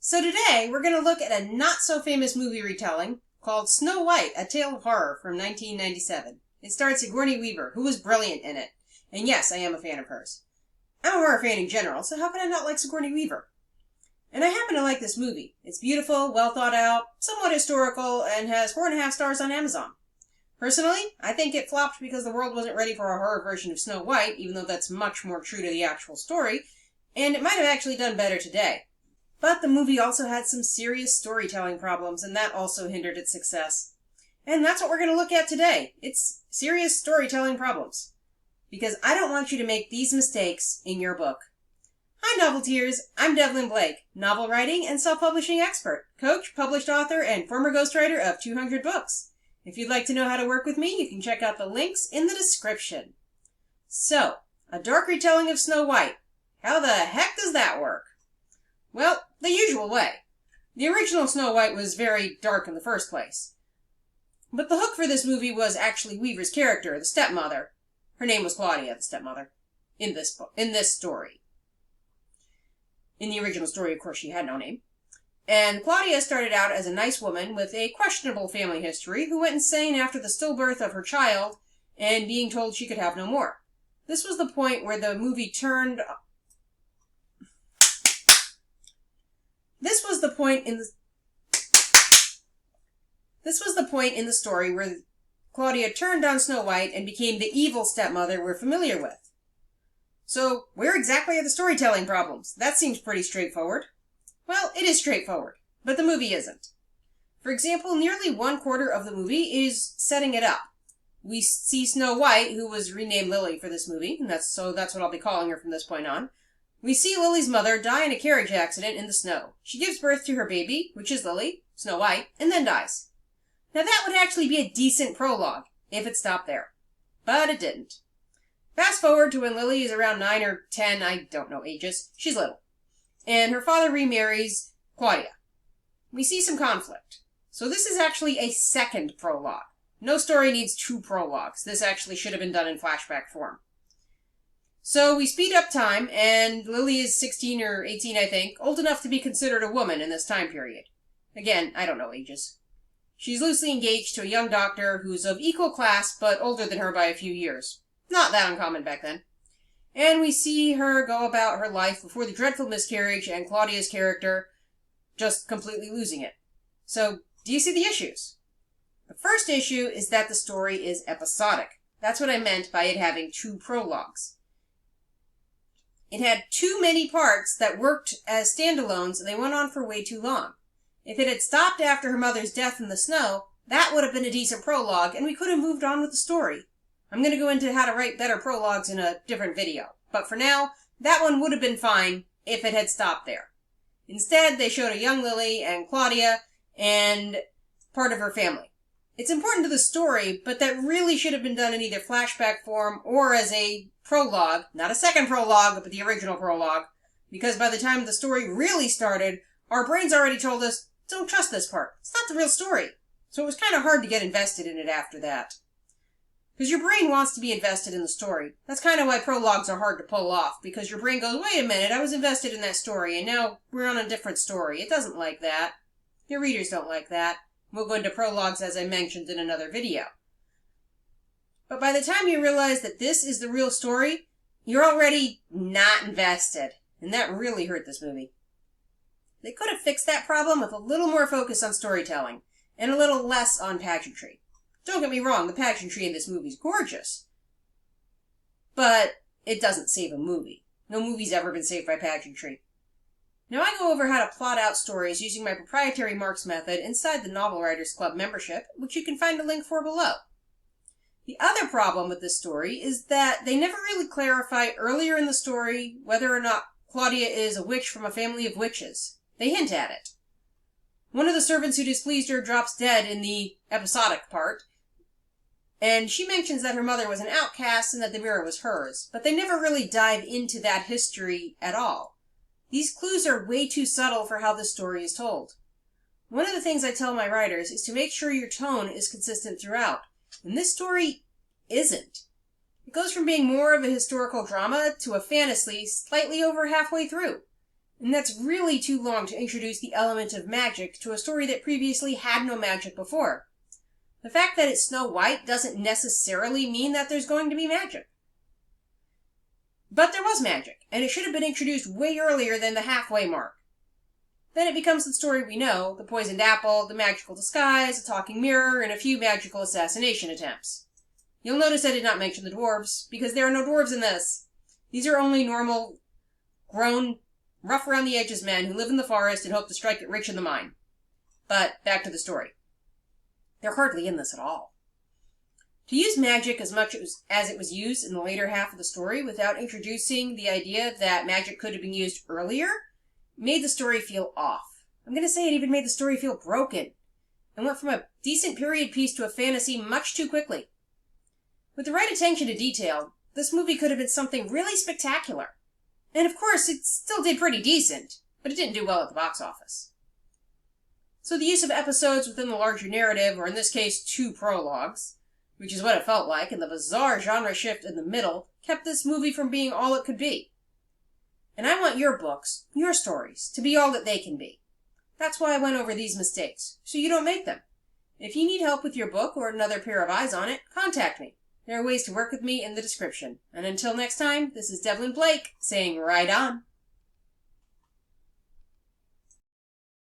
So today, we're going to look at a not-so-famous movie retelling called Snow White, A Tale of Horror from 1997. It stars Sigourney Weaver, who was brilliant in it. And yes, I am a fan of hers. I'm a horror fan in general, so how could I not like Sigourney Weaver? And I happen to like this movie. It's beautiful, well thought out, somewhat historical, and has 4.5 stars on Amazon. Personally, I think it flopped because the world wasn't ready for a horror version of Snow White, even though that's much more true to the actual story, and it might have actually done better today. But the movie also had some serious storytelling problems, and that also hindered its success. And that's what we're going to look at today. It's serious storytelling problems. Because I don't want you to make these mistakes in your book. Hi Novelteers, I'm Devlin Blake, novel writing and self-publishing expert, coach, published author, and former ghostwriter of 200 books. If you'd like to know how to work with me, you can check out the links in the description. So, a dark retelling of Snow White. How the heck does that work? Well, the usual way. The original Snow White was very dark in the first place. But the hook for this movie was actually Weaver's character, the stepmother. Her name was Claudia, the stepmother, in this story. In the original story, of course, she had no name. And Claudia started out as a nice woman with a questionable family history who went insane after the stillbirth of her child and being told she could have no more. This was the point where the movie turned... This was the point in the story where Claudia turned on Snow White and became the evil stepmother we're familiar with. So, where exactly are the storytelling problems? That seems pretty straightforward. Well, it is straightforward, but the movie isn't. For example, nearly 1/4 of the movie is setting it up. We see Snow White, who was renamed Lily for this movie, and that's what I'll be calling her from this point on. We see Lily's mother die in a carriage accident in the snow. She gives birth to her baby, which is Lily, Snow White, and then dies. Now that would actually be a decent prologue, if it stopped there. But it didn't. Fast forward to when Lily is around 9 or 10, I don't know ages, she's little. And her father remarries Claudia. We see some conflict. So this is actually a second prologue. No story needs 2 prologues. This actually should have been done in flashback form. So we speed up time, and Lily is 16 or 18, I think, old enough to be considered a woman in this time period. Again, I don't know ages. She's loosely engaged to a young doctor who's of equal class, but older than her by a few years. Not that uncommon back then. And we see her go about her life before the dreadful miscarriage and Claudia's character just completely losing it. So, do you see the issues? The first issue is that the story is episodic. That's what I meant by it having 2 prologues. It had too many parts that worked as standalones, and they went on for way too long. If it had stopped after her mother's death in the snow, that would have been a decent prologue, and we could have moved on with the story. I'm going to go into how to write better prologues in a different video. But for now, that one would have been fine if it had stopped there. Instead, they showed a young Lily and Claudia and part of her family. It's important to the story, but that really should have been done in either flashback form or as a prologue. Not a second prologue, but the original prologue. Because by the time the story really started, our brains already told us, don't trust this part. It's not the real story. So it was kind of hard to get invested in it after that. Because your brain wants to be invested in the story. That's kind of why prologues are hard to pull off, because your brain goes, wait a minute, I was invested in that story, and now we're on a different story. It doesn't like that. Your readers don't like that. We'll go into prologues as I mentioned in another video. But by the time you realize that this is the real story, you're already not invested. And that really hurt this movie. They could have fixed that problem with a little more focus on storytelling, and a little less on pageantry. Don't get me wrong, the pageantry in this movie is gorgeous. But it doesn't save a movie. No movie's ever been saved by pageantry. Now I go over how to plot out stories using my proprietary marks method inside the Novel Writers Club membership, which you can find a link for below. The other problem with this story is that they never really clarify earlier in the story whether or not Claudia is a witch from a family of witches. They hint at it. One of the servants who displeased her drops dead in the episodic part, and she mentions that her mother was an outcast and that the mirror was hers, but they never really dive into that history at all. These clues are way too subtle for how this story is told. One of the things I tell my writers is to make sure your tone is consistent throughout, and this story isn't. It goes from being more of a historical drama to a fantasy slightly over halfway through. And that's really too long to introduce the element of magic to a story that previously had no magic before. The fact that it's Snow White doesn't necessarily mean that there's going to be magic. But there was magic, and it should have been introduced way earlier than the halfway mark. Then it becomes the story we know, the poisoned apple, the magical disguise, a talking mirror, and a few magical assassination attempts. You'll notice I did not mention the dwarves, because there are no dwarves in this. These are only normal, grown, rough-around-the-edges men who live in the forest and hope to strike it rich in the mine. But back to the story. They're hardly in this at all. To use magic as much as it was used in the later half of the story without introducing the idea that magic could have been used earlier made the story feel off. I'm going to say it even made the story feel broken, and went from a decent period piece to a fantasy much too quickly. With the right attention to detail, this movie could have been something really spectacular. And of course, it still did pretty decent, but it didn't do well at the box office. So the use of episodes within the larger narrative, or in this case, 2 prologues, which is what it felt like, and the bizarre genre shift in the middle, kept this movie from being all it could be. And I want your books, your stories, to be all that they can be. That's why I went over these mistakes, so you don't make them. If you need help with your book or another pair of eyes on it, contact me. There are ways to work with me in the description. And until next time, this is Devlin Blake, saying right on.